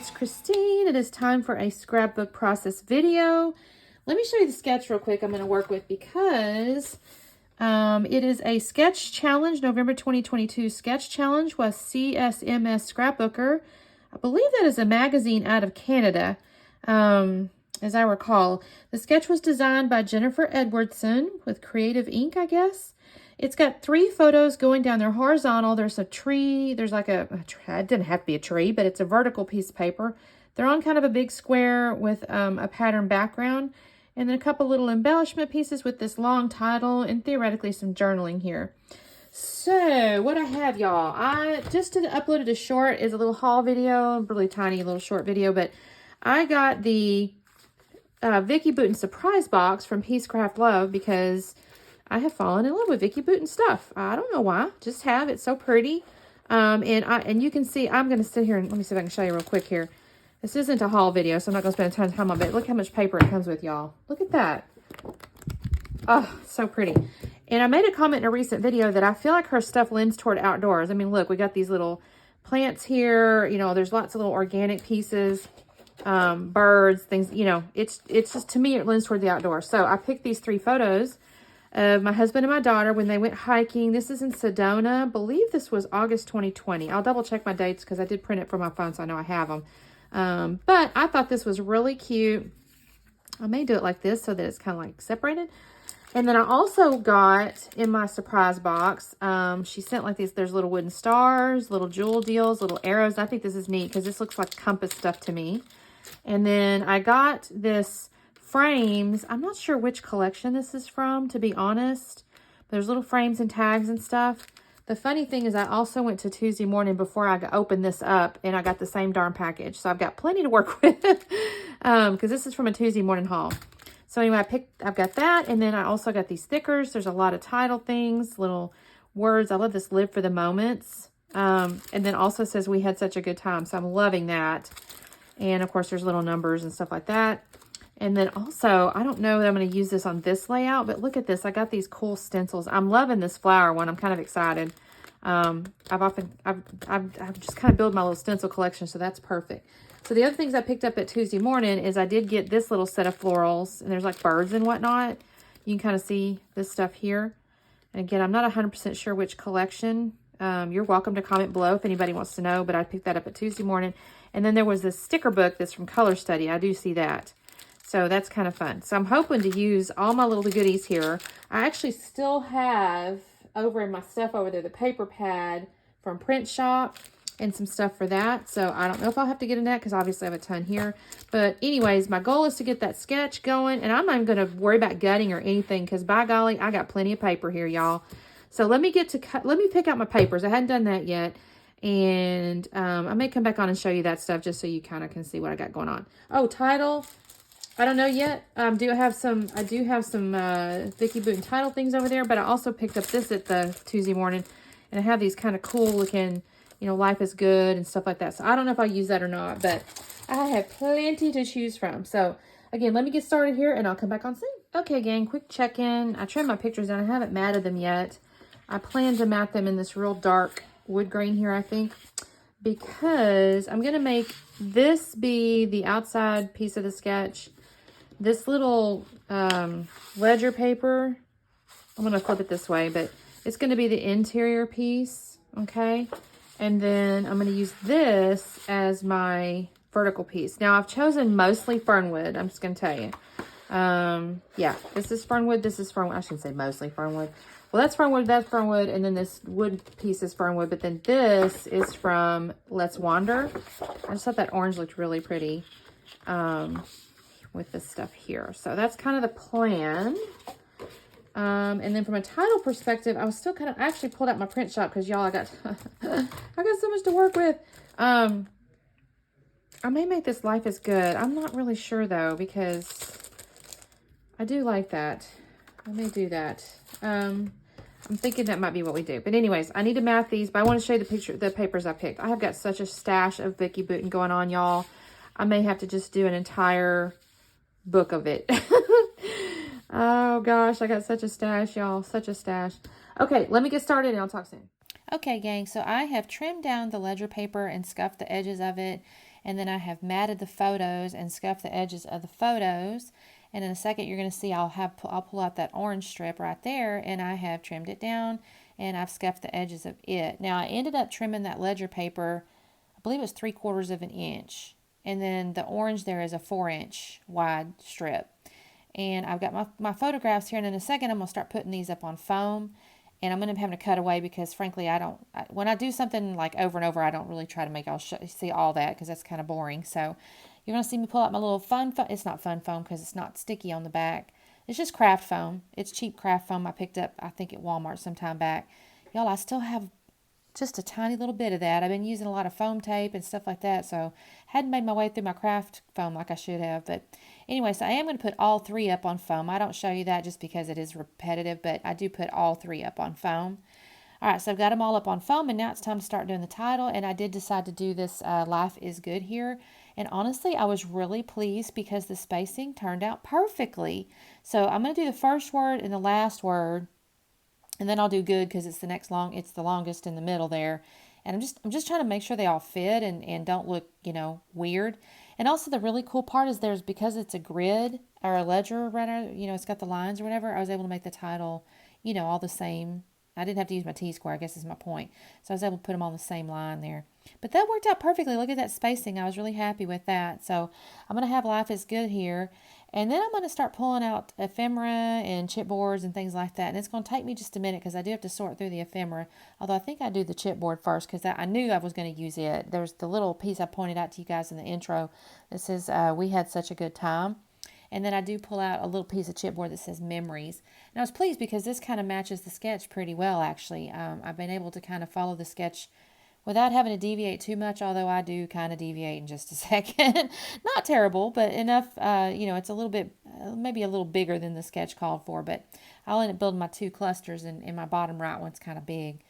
it's Christine. It is time for a scrapbook process video. Let me show you the sketch real quick I'm going to work with because it is a sketch challenge, November 2022 sketch challenge with CSMS Scrapbooker. I believe that is a magazine out of Canada, as I recall. The sketch was designed by Jennifer Edwardson with Creative Ink, I guess. It's got 3 photos going down. They're horizontal. There's a tree. There's like it didn't have to be a tree, but it's a vertical piece of paper. They're on kind of a big square with a pattern background. And then a couple little embellishment pieces with this long title and theoretically some journaling here. So what I have, y'all, I just uploaded a short. It's a little haul video, really tiny little short video, but I got the Vicki Boutin surprise box from Peace Craft Love because I have fallen in love with Vicki Boutin stuff. I don't know why, just have. It's so pretty. And you can see, I'm going to sit here and let me see if I can show you real quick here. This isn't a haul video, so I'm not going to spend a ton of time on it. Look how much paper it comes with, y'all. Look at that. Oh, so pretty. And I made a comment in a recent video that I feel like her stuff lends toward outdoors. I mean, look, we got these little plants here. You know, there's lots of little organic pieces, birds, things, you know. It's just, to me, it lends toward the outdoors. So I picked these 3 photos of my husband and my daughter when they went hiking. This is in Sedona. I believe this was August 2020. I'll double check my dates because I did print it from my phone, so I know I have them. But I thought this was really cute. I may do it like this so that it's kind of like separated. And then I also got in my surprise box, she sent like these, there's little wooden stars, little jewel deals, little arrows. I think this is neat because this looks like compass stuff to me. And then I got this frames. I'm not sure which collection this is from, to be honest. There's little frames and tags and stuff. The funny thing is I also went to Tuesday morning before I opened this up and I got the same darn package. So I've got plenty to work with because this is from a Tuesday morning haul. So anyway, I've got that. And then I also got these stickers. There's a lot of title things, little words. I love this live for the moments. And then also says we had such a good time. So I'm loving that. And of course there's little numbers and stuff like that. And then also, I don't know that I'm going to use this on this layout, but look at this. I got these cool stencils. I'm loving this flower one. I'm kind of excited. I've just kind of built my little stencil collection, so that's perfect. So the other things I picked up at Tuesday morning is I did get this little set of florals, and there's like birds and whatnot. You can kind of see this stuff here. And again, I'm not 100% sure which collection. You're welcome to comment below if anybody wants to know, but I picked that up at Tuesday morning. And then there was this sticker book that's from Color Study. I do see that. So that's kind of fun. So I'm hoping to use all my little goodies here. I actually still have over in my stuff over there, the paper pad from Print Shop and some stuff for that. So I don't know if I'll have to get in that because obviously I have a ton here. But anyways, my goal is to get that sketch going. And I'm not even going to worry about gutting or anything because by golly, I got plenty of paper here, y'all. So let me pick out my papers. I hadn't done that yet. And I may come back on and show you that stuff just so you kind of can see what I got going on. Oh, title. I don't know yet. I do have some Vicki Boutin title things over there, but I also picked up this at the Tuesday morning, and I have these kind of cool looking, you know, life is good and stuff like that. So I don't know if I'll use that or not, but I have plenty to choose from. So again, let me get started here and I'll come back on soon. Okay, gang, quick check-in. I trimmed my pictures down. I haven't matted them yet. I plan to mat them in this real dark wood grain here, I think, because I'm going to make this be the outside piece of the sketch. This little ledger paper, I'm going to flip it this way, but it's going to be the interior piece, okay? And then I'm going to use this as my vertical piece. Now, I've chosen mostly fernwood, I'm just going to tell you. Yeah, this is fernwood, this is fernwood. I shouldn't say mostly fernwood. Well, that's fernwood, and then this wood piece is fernwood, but then this is from Let's Wander. I just thought that orange looked really pretty. With this stuff here. So that's kind of the plan. And then from a title perspective, I was still kind of, I actually pulled out my Print Shop because y'all, I got so much to work with. I may make this Life is Good. I'm not really sure though, because I do like that. I may do that. I'm thinking that might be what we do. But anyways, I need to mat these, but I want to show you the papers I picked. I have got such a stash of Vicki Boutin going on, y'all. I may have to just do an entire book of it. Oh gosh, I got such a stash, y'all, such a stash. Okay, let me get started and I'll talk soon. Okay, gang, so I have trimmed down the ledger paper and scuffed the edges of it, And then I have matted the photos and scuffed the edges of the photos. And in a second, you're going to see I'll pull out that orange strip right there, and I have trimmed it down, and I've scuffed the edges of it. Now, I ended up trimming that ledger paper, I believe it was 3/4 of an inch. And then the orange there is a 4-inch wide strip. And I've got my photographs here, and in a second, I'm going to start putting these up on foam. And I'm going to be having to cut away because, frankly, when I do something like over and over, I don't really try to make y'all see all that because that's kind of boring. So you're going to see me pull out my little fun foam. It's not fun foam because it's not sticky on the back. It's just craft foam. It's cheap craft foam I picked up, I think, at Walmart some time back. Y'all, I still have just a tiny little bit of that. I've been using a lot of foam tape and stuff like that, so hadn't made my way through my craft foam like I should have. But anyway, so I am going to put all 3 up on foam. I don't show you that just because it is repetitive, but I do put all 3 up on foam. All right, so I've got them all up on foam, and now it's time to start doing the title. And I did decide to do this Life is Good here. And honestly, I was really pleased because the spacing turned out perfectly. So I'm going to do the first word and the last word, and then I'll do good because it's the longest in the middle there. And I'm just trying to make sure they all fit and don't look, weird. And also the really cool part is because it's a grid or a ledger, rather, it's got the lines or whatever, I was able to make the title, all the same. I didn't have to use my T-square, I guess is my point. So I was able to put them on the same line there. But that worked out perfectly. Look at that spacing. I was really happy with that. So I'm going to have Life is Good here. And then I'm going to start pulling out ephemera and chipboards and things like that. And it's going to take me just a minute because I do have to sort through the ephemera. Although I think I do the chipboard first because I knew I was going to use it. There's the little piece I pointed out to you guys in the intro that says, we had such a good time. And then I do pull out a little piece of chipboard that says memories. And I was pleased because this kind of matches the sketch pretty well, actually. I've been able to kind of follow the sketch without having to deviate too much, although I do kind of deviate in just a second. Not terrible, but enough, it's a little bit, maybe a little bigger than the sketch called for, but I'll end up building my 2 clusters, and my bottom right one's kind of big.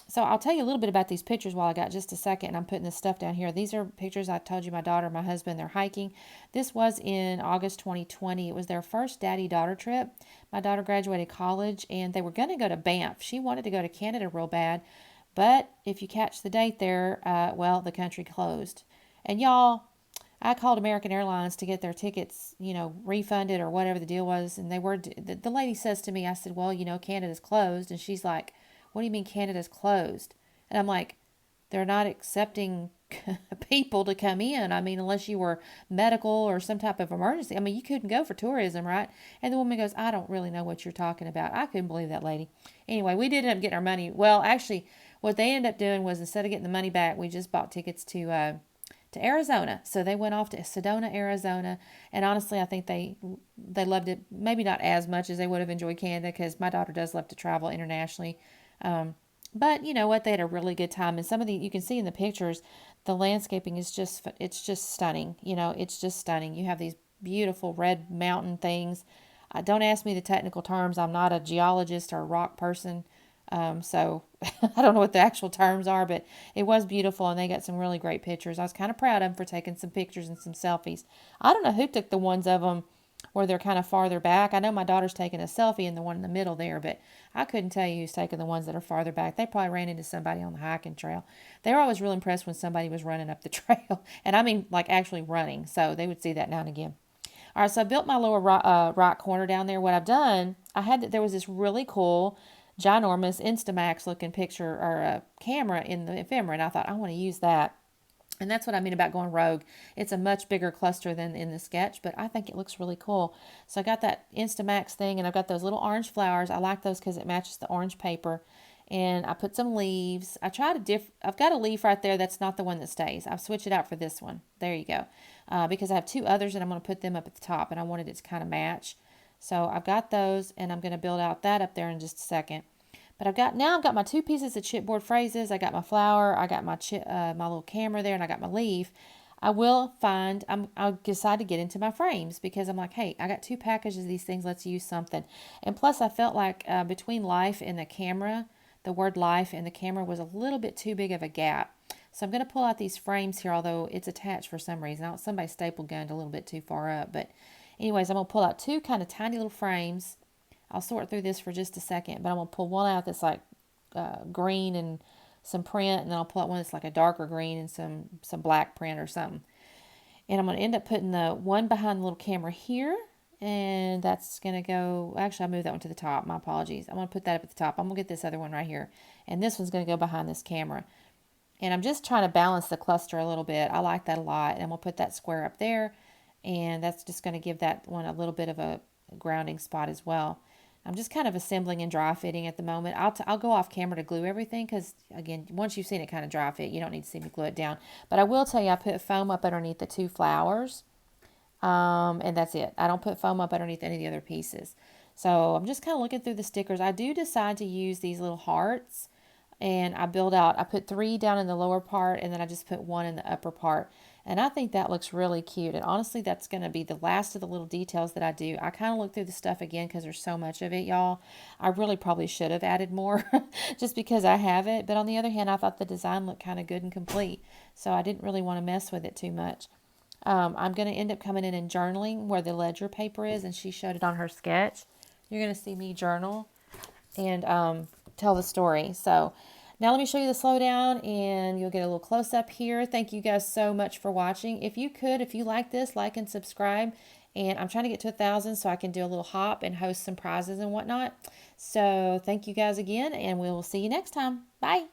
So I'll tell you a little bit about these pictures while I got just a second, and I'm putting this stuff down here. These are pictures I told you my daughter and my husband, they're hiking. This was in August 2020. It was their first daddy-daughter trip. My daughter graduated college, and they were going to go to Banff. She wanted to go to Canada real bad, but if you catch the date there, the country closed. And y'all, I called American Airlines to get their tickets, refunded or whatever the deal was, and the lady says to me, I said, well, Canada's closed, and she's like, what do you mean Canada's closed? And I'm like, they're not accepting people to come in. I mean, unless you were medical or some type of emergency. I mean, you couldn't go for tourism, right? And the woman goes, I don't really know what you're talking about. I couldn't believe that lady. Anyway, we did end up getting our money. Well, actually, what they ended up doing was instead of getting the money back, we just bought tickets to Arizona. So they went off to Sedona, Arizona. And honestly, I think they loved it. Maybe not as much as they would have enjoyed Canada because my daughter does love to travel internationally. But you know what? They had a really good time. And you can see in the pictures, the landscaping is it's just stunning. It's just stunning. You have these beautiful red mountain things. Don't ask me the technical terms. I'm not a geologist or a rock person. So I don't know what the actual terms are, but it was beautiful and they got some really great pictures. I was kind of proud of them for taking some pictures and some selfies. I don't know who took the ones of them where they're kind of farther back. I know my daughter's taking a selfie in the one in the middle there, but I couldn't tell you who's taking the ones that are farther back. They probably ran into somebody on the hiking trail. They were always real impressed when somebody was running up the trail. And I mean like actually running. So they would see that now and again. All right, so I built my lower right corner down there. What I've done, there was this really cool, ginormous Instamax looking picture or camera in the ephemera, and I thought I want to use that. And that's what I mean about going rogue. It's a much bigger cluster than in the sketch, but I think it looks really cool. So I got that Instamax thing, and I've got those little orange flowers. I like those because it matches the orange paper. And I put some leaves. I've got a leaf right there. That's not the one that stays. I've switched it out for this one. There you go. Because I have 2 others, and I'm going to put them up at the top, and I wanted it to kind of match. So I've got those, and I'm going to build out that up there in just a second. But I've got my 2 pieces of chipboard phrases. I got my flower. I got my little camera there, and I got my leaf. I'll decide to get into my frames because I'm like, hey, I got 2 packages of these things. Let's use something. And plus, I felt like between life and the camera, the word life and the camera was a little bit too big of a gap. So I'm going to pull out these frames here, although it's attached for some reason. Somebody staple gunned a little bit too far up. But anyways, I'm going to pull out 2 kind of tiny little frames. I'll sort through this for just a second, but I'm going to pull one out that's like green and some print, and then I'll pull out one that's like a darker green and some black print or something. And I'm going to end up putting the one behind the little camera here. And that's going to go, actually, I moved that one to the top. My apologies. I'm going to put that up at the top. I'm going to get this other one right here. And this one's going to go behind this camera. And I'm just trying to balance the cluster a little bit. I like that a lot. And we'll put that square up there. And that's just going to give that one a little bit of a grounding spot as well. I'm just kind of assembling and dry fitting at the moment. I'll go off camera to glue everything because, again, once you've seen it kind of dry fit, you don't need to see me glue it down. But I will tell you, I put foam up underneath the 2 flowers, and that's it. I don't put foam up underneath any of the other pieces. So I'm just kind of looking through the stickers. I do decide to use these little hearts, and I put 3 down in the lower part, and then I just put 1 in the upper part. And I think that looks really cute. And honestly, that's going to be the last of the little details that I do. I kind of look through the stuff again because there's so much of it, y'all. I really probably should have added more just because I have it. But on the other hand, I thought the design looked kind of good and complete. So I didn't really want to mess with it too much. I'm going to end up coming in and journaling where the ledger paper is. And she showed it on her sketch. You're going to see me journal and tell the story. So now let me show you the slowdown, and you'll get a little close up here. Thank you guys so much for watching. If you like this, like and subscribe. And I'm trying to get to 1,000 so I can do a little hop and host some prizes and whatnot. So thank you guys again, and we will see you next time. Bye.